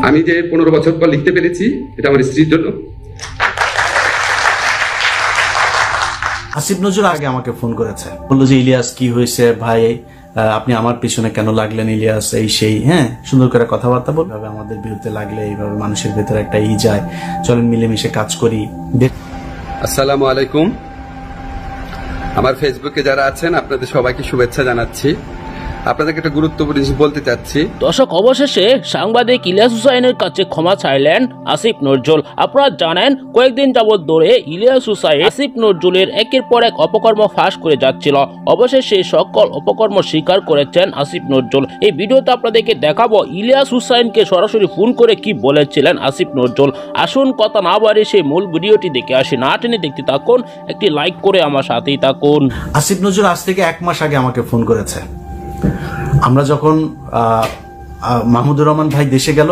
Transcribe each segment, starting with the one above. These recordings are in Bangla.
আমি যে 15 বছর পর লিখতে পেরেছি এটা আমার স্ত্রীর জন্য। আসিফ নজরুল আগে আমাকে ফোন করেছে, বললো যে ইলিয়াস কি হয়েছে ভাই, আপনি আমার পিছনে কেন লাগলেন ইলিয়াস, এই সেই, হ্যাঁ সুন্দর করে কথাবার্তা বলবে, আমাদের বিরুদ্ধে লাগলে এইভাবে মানুষের ভেতরে একটা যায়, চলেন মিলেমিশে কাজ করি। আসসালামু আলাইকুম, আমার ফেসবুকে যারা আছেন আপনাদের সবাইকে শুভেচ্ছা জানাচ্ছি। আপনাদেরকে একটা গুরুত্বপূর্ণ জিনিস বলতে চাচ্ছি। দর্শক, অবশেষে সাংবাদিক ইলিয়াস হুসাইনের কাছে ক্ষমা চাইলেন আসিফ নজরুল। আপনারা জানেন কয়েকদিন যাবৎ ধরে ইলিয়াস হুসাইন আসিফ নজরুলের একের পর এক অপকর্ম ফাঁস করে যাচ্ছিল। অবশেষে সকল অপকর্ম স্বীকার করেছেন আসিফ নজরুল। এই ভিডিওতে আপনাদেরকে দেখাবো ইলিয়াস হুসাইনকে সরাসরি ফোন করে কি বলেছিলেন আসিফ নজরুল। আসুন কথা না বাড়িয়ে সেই মূল ভিডিওটি দেখে আসি, না টেনে দেখতে থাকুন, একটি লাইক করে আমার সাথেই থাকুন। আসিফ নজরুল আজ থেকে 1 মাস আগে আমাকে ফোন করেছে। আমরা যখন মাহমুদুর রহমান ভাই দেশে গেল,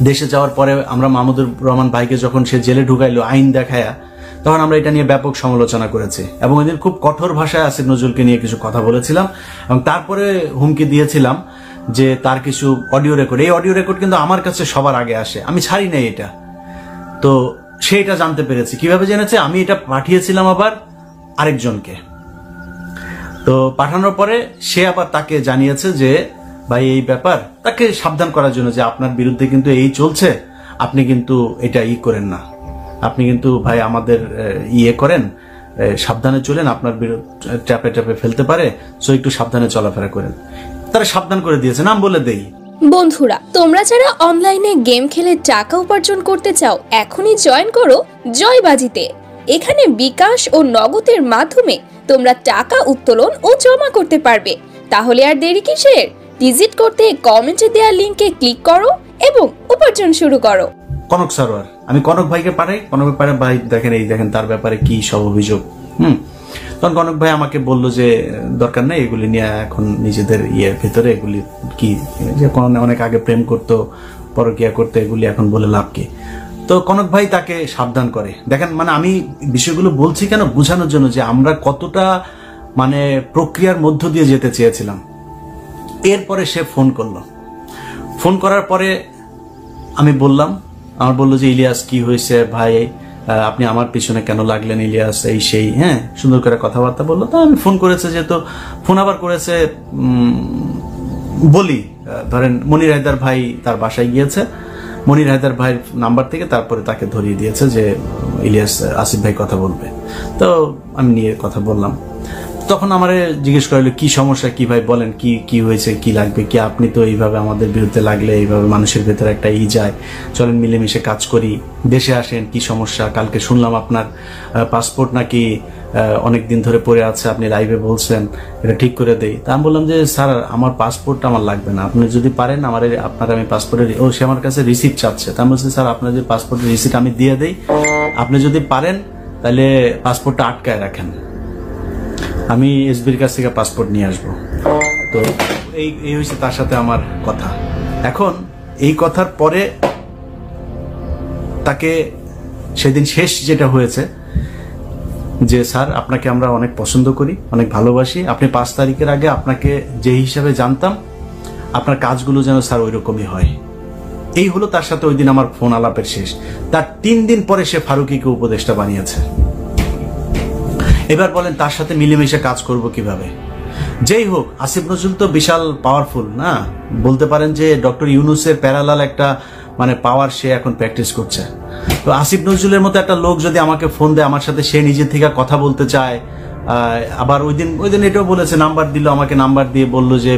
দেশে যাওয়ার পরে আমরা মাহমুদুর রহমান ভাইকে যখন সে জেলে ঢুকাইলো আইন দেখায়া, তখন আমরা এটা নিয়ে ব্যাপক সমালোচনা করেছি এবং এদিন খুব কঠোর ভাষায় আসিফ নজরুলকে নিয়ে কিছু কথা বলেছিলাম এবং তারপরে হুমকি দিয়েছিলাম যে তার কিছু অডিও রেকর্ড, এই অডিও রেকর্ড কিন্তু আমার কাছে সবার আগে আসে, আমি ছাড়ি নাই এটা। তো সে এটা জানতে পেরেছে। কিভাবে জেনেছে? আমি এটা পাঠিয়েছিলাম আবার আরেকজনকে। তো পাঠানোর পরে সে আবার তাকে জানিয়েছে যে ভাই এই ব্যাপার, তাকে সাবধান করার জন্য যে আপনার বিরুদ্ধে কিন্তু এই চলছে, আপনি কিন্তু এটা করেন না, আপনি কিন্তু ভাই আমাদের করেন, সাবধানে চলেন, আপনার ট্যাপে ট্যাপে ফেলতে পারে, সো একটু সাবধানে চলাফেরা করেন। তারা সাবধান করে দিয়েছে, নাম বলে দেই। বন্ধুরা, তোমরা যারা অনলাইনে গেম খেলে টাকা উপার্জন করতে চাও, এখনই জয়েন করো জয়বাজিতে। এখানে বিকাশ ও নগদের মাধ্যমে তোমরা টাকা উত্তোলন ও জমা করতে পারবে। তাহলে আর দেরি কিসের? ভিজিট করতে কমেন্টে দেওয়া লিংকে ক্লিক করো এবং উপার্জন শুরু করো। কনক সারোয়ার, আমি কনক ভাইকে পাঠাই, কনক ভাই দেখেন এই দেখেন তার ব্যাপারে কি সব অভিযোগ। তখন কনক ভাই আমাকে বললো যে দরকার নেই এগুলি নিয়ে, এখন নিজেদের ভেতরে এগুলি কি, যে অনেক আগে প্রেম করতো, পরকিয়া করতে, এগুলি এখন বলে লাভ কি। তো কনক ভাই তাকে সাবধান করে। দেখেন, মানে আমি বিষয়গুলো বলছি কেন, বোঝানোর জন্য যে আমরা কতটা মানে প্রক্রিয়ার মধ্য দিয়ে যেতে চেয়েছিলাম। এরপরে সে ফোন করলো, ফোন করার পরে আমি বললাম, আমার বললো যে ইলিয়াস কি হয়েছে ভাই, আপনি আমার পিছনে কেন লাগলেন ইলিয়াস, এই সেই, হ্যাঁ সুন্দর করে কথাবার্তা বললো। তো আমি ফোন করেছে, যেহেতু ফোন আবার করেছে বলি, ধরেন মনির হায়দার ভাই তার বাসায় গিয়েছে, মনির হায়দার ভাইয়ের নাম্বার থেকে তারপরে তাকে ধরিয়ে দিয়েছে যে ইলিয়াস আসিফ ভাই কথা বলবে। তো আমি নিয়ে কথা বললাম। তখন আমারে জিজ্ঞেস করলো কি সমস্যা, কি ভাই বলেন, কি কি হয়েছে, কি লাগবে কি, আপনি তো এইভাবে আমাদের বিরুদ্ধে লাগলে এইভাবে মানুষের ভেতরে একটা যায়, চলেন মিলেমিশে কাজ করি, দেশে আসেন, কি সমস্যা, কালকে শুনলাম আপনার পাসপোর্ট নাকি অনেকদিন ধরে পড়ে আছে, আপনি লাইভে বলছেন এটা ঠিক করে দেই। তা আমি বললাম যে স্যার আমার পাসপোর্টটা আমার লাগবে না, আপনি যদি পারেন আপনার আমি পাসপোর্টের, সে আমার কাছে রিসিপ্ট চাচ্ছে। তা আমি বলছি স্যার আপনার যে পাসপোর্টের রিসিপ্ট আমি দিয়ে দেই, আপনি যদি পারেন তাহলে পাসপোর্টটা আটকায় রাখেন, আমি এসবির কাছ থেকে পাসপোর্ট নিয়ে আসবো। তো এই হয়েছে তার সাথে আমার কথা। এখন এই কথার পরে তাকে সেদিন শেষ যেটা হয়েছে যে স্যার আপনাকে আমরা অনেক পছন্দ করি, অনেক ভালোবাসি, আপনি 5 তারিখের আগে আপনাকে যে হিসাবে জানতাম, আপনার কাজগুলো যেন স্যার ওই রকমই হয়। এই হলো তার সাথে ওই দিন আমার ফোন আলাপের শেষ। তার 3 দিন পরে সে ফারুকীকে উপদেষ্টা বানিয়েছে। এবার বলেন তার সাথে মিলেমিশে কাজ করব কিভাবে? যেই হোক, আসিফ নজরুল তো বিশাল পাওয়ারফুল না, বলতে পারেন যে ডক্টর ইউনুসের প্যারালাল একটা মানে পাওয়ার সে এখন প্র্যাকটিস করছে। তো আসিফ নজরুলের মতো একটা লোক যদি আমাকে ফোন দেয়, আমার সাথে সে নিজে থেকে কথা বলতে চায়, আবার ওই দিন এটাও বলেছে, নাম্বার দিল আমাকে, নাম্বার দিয়ে বলল যে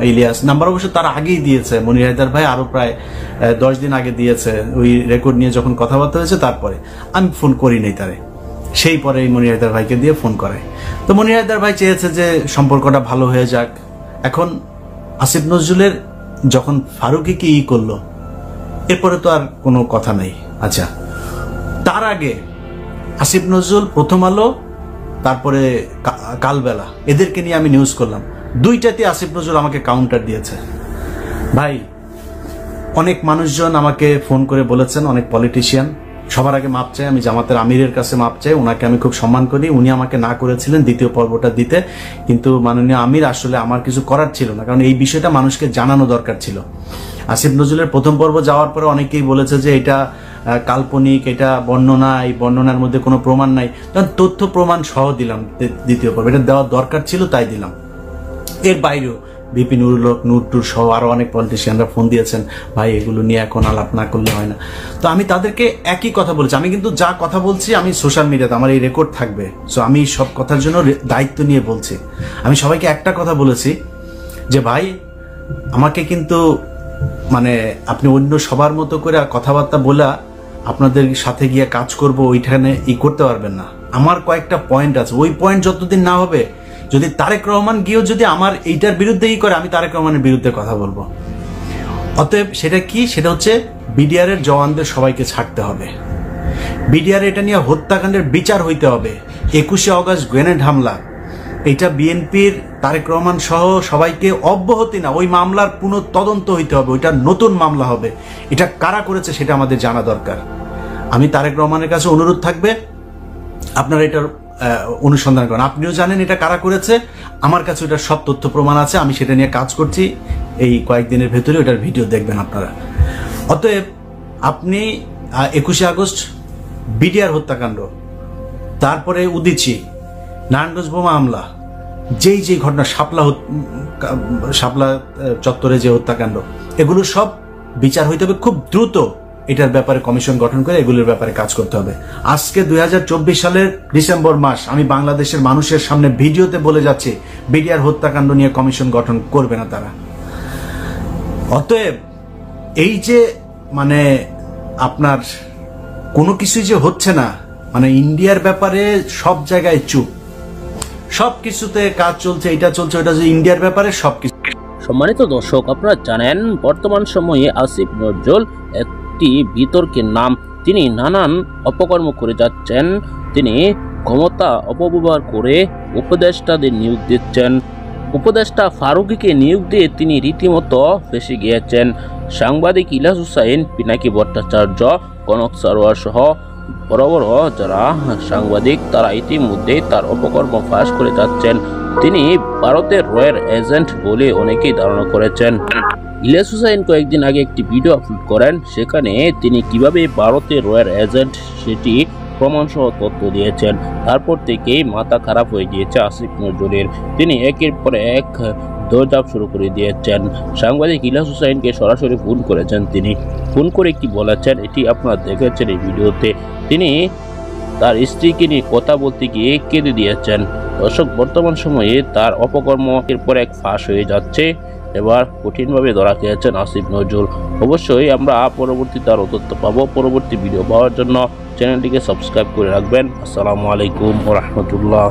ইলিয়াস, নাম্বার অবশ্য তার আগেই দিয়েছে, মনির হায়দার ভাই আরো প্রায় 10 দিন আগে দিয়েছে, ওই রেকর্ড নিয়ে যখন কথাবার্তা হয়েছে তারপরে আমি ফোন করি নাই তারে, সেই পরে মনির হায়দার ভাইকে দিয়ে ফোন করে। তো মনির হায়দার ভাই চেয়েছে যে সম্পর্কটা ভালো হয়ে যাক। এখন আসিফ নজরুলের যখন ফারুকীকে করলো, এরপরে তো আর কোনো কথা নেই। আচ্ছা, তার আগে আসিফ নজরুল, প্রথম আলো, তারপরে কালবেলা, এদেরকে নিয়ে আমি নিউজ করলাম, 2টাতে আসিফ নজরুল আমাকে কাউন্টার দিয়েছে। ভাই, অনেক মানুষজন আমাকে ফোন করে বলেছেন, অনেক পলিটিশিয়ান, সবার আগে মাপ চাই, আমি জামাতের আমিরের কাছে মাপ চাই, ওনাকে আমি খুব সম্মান করি, উনি আমাকে না করেছিলেন দ্বিতীয় পর্বটা দিতে, কিন্তু মাননীয় আমির আসলে আমার কিছু করার ছিল না, কারণ এই বিষয়টা মানুষকে জানানো দরকার ছিল। আসিফ নজরুলের প্রথম পর্ব যাওয়ার পরে অনেকেই বলেছে যে এটা কাল্পনিক, এটা বর্ণনা, এই বর্ণনার মধ্যে কোনো প্রমাণ নাই। তখন তথ্য প্রমাণ সহ দিলাম দ্বিতীয় পর্ব, এটা দেওয়ার দরকার ছিল তাই দিলাম। এর বাইরেও বিপি নুরুল হক, নূর সহ আরো অনেক পলিটিশিয়ানরা ফোন দিয়েছেন, ভাই এগুলো নিয়ে এখন আলাপ না করলে হয় না। তো আমি তাদেরকে একই কথা বলছি, আমি কিন্তু যা কথা বলছি আমি সোশ্যাল মিডিয়াতে আমার এই রেকর্ড থাকবে, সো আমি সব কথার জন্য দায়িত্ব নিয়ে বলছি। আমি সবাইকে একটা কথা বলেছি যে ভাই আমাকে কিন্তু মানে আপনি অন্য সবার মতো করে কথাবার্তা বলা আপনাদের সাথে গিয়ে কাজ করব ওইখানে করতে পারবেন না। আমার কয়েকটা পয়েন্ট আছে, ওই পয়েন্ট যতদিন না হবে, যদি তারেক রহমান গিয়েও যদি আমার এইটার বিরুদ্ধে করে, আমি তারেক রহমানের বিরুদ্ধে কথা বলবো। অতএব সেটা কি, সেটা হচ্ছে বিডিআর এর জওয়ানদের সবাইকে ছাড়তে হবে, বিডিআর এটা নিয়ে হত্যাকাণ্ডের বিচার হইতে হবে। 21শে অগস্ট গ্রেনেড হামলা, এটা বিএনপির তারেক রহমান সহ সবাইকে অব্যাহতি না, ওই মামলার পুনঃ তদন্ত হইতে হবে, ওইটা নতুন মামলা হবে। এটা কারা করেছে সেটা আমাদের জানা দরকার। আমি তারেক রহমানের কাছে অনুরোধ থাকবে আপনারা এটার অনুসন্ধান করেন। আপনিও জানেন এটা কারা করেছে, আমার কাছে ওটার সব তথ্য প্রমাণ আছে, আমি সেটা নিয়ে কাজ করছি। এই কয়েকদিনের ভেতরে ওটার ভিডিও দেখবেন আপনারা। অতএব আপনি 21শে আগস্ট বিডিআর হত্যাকাণ্ড, তারপরে উদিচি, নারায়ণগঞ্জ বোমা হামলা, যেই ঘটনা, শাপলা চত্বরে যে হত্যাকাণ্ড, এগুলো সব বিচার হইতে হবে খুব দ্রুত। এটার ব্যাপারে কমিশন গঠন করে এগুলোর ব্যাপারে কাজ করতে হবে। আজকে 2024 সালের ডিসেম্বর মাস, আমি বাংলাদেশের মানুষের সামনে ভিডিওতে বলে যাচ্ছি বিডিআর হত্যাকাণ্ড নিয়ে কমিশন গঠন করবে না তারা। অতএব এই যে মানে আপনার কোনো কিছুই যে হচ্ছে না, মানে ইন্ডিয়ার ব্যাপারে সব জায়গায় চুপ, সব কিছুতে কাজ চলছে, এটা চলছে, ওটা চলছে, ইন্ডিয়ার ব্যাপারে সবকিছু। সম্মানিত দর্শক, আপনারা জানেন বর্তমান সময়ে আসিফ নজরুল একটি বিতর্কের নাম। তিনি নানান অপকর্ম করে যাচ্ছেন, তিনি ক্ষমতা অপব্যবহার করে উপদেষ্টাদের নিয়োগ দিচ্ছেন, উপদেষ্টা ফারুকীকে নিয়োগ দিয়ে তিনি রীতিমতো ফেঁসে গিয়েছেন। সাংবাদিক ইলিয়াস হুসাইন, পিনাকি ভট্টাচার্য, কনক সারোয়ার সহ বড় বড় যারা সাংবাদিক তারা ইতিমধ্যেই তার অপকর্ম ফাঁস করে যাচ্ছেন। তিনি ভারতের রয়ের এজেন্ট বলে অনেকেই ধারণা করেছেন। ইলিয়াস হুসাইন কয়েকদিন আগে একটি ভিডিও আপলোড করেন, সেখানে তিনি কিভাবে ভারতের রয়ের এজেন্ট সেটি প্রমাণসহ তথ্য দিয়েছেন। তারপর থেকেই মাথা খারাপ হয়ে গিয়েছে আসিফ নজরুলের। তিনি একের পর এক দৌড়ঝাঁপ শুরু করে দিয়েছেন। সাংবাদিক ইলিয়াস হুসাইনকে সরাসরি ফোন করেছেন, তিনি ফোন করে কি বলেছেন এটি আপনারা দেখেছেন এই ভিডিওতে। তিনি তার স্ত্রীকে নিয়ে কথা বলতে গিয়ে কেঁদে দিয়েছেন। দর্শক, বর্তমান সময়ে তার অপকর্ম এর পর এক ফাঁস হয়ে যাচ্ছে। এবার কঠিনভাবে ধরা খেয়েছেন আসিফ নজরুল। অবশ্যই আমরা পরবর্তীতে আরও তথ্য পাবো। পরবর্তী ভিডিও পাওয়ার জন্য চ্যানেলটিকে সাবস্ক্রাইব করে রাখবেন। আসসালামু আলাইকুম ওয়া রাহমাতুল্লাহ।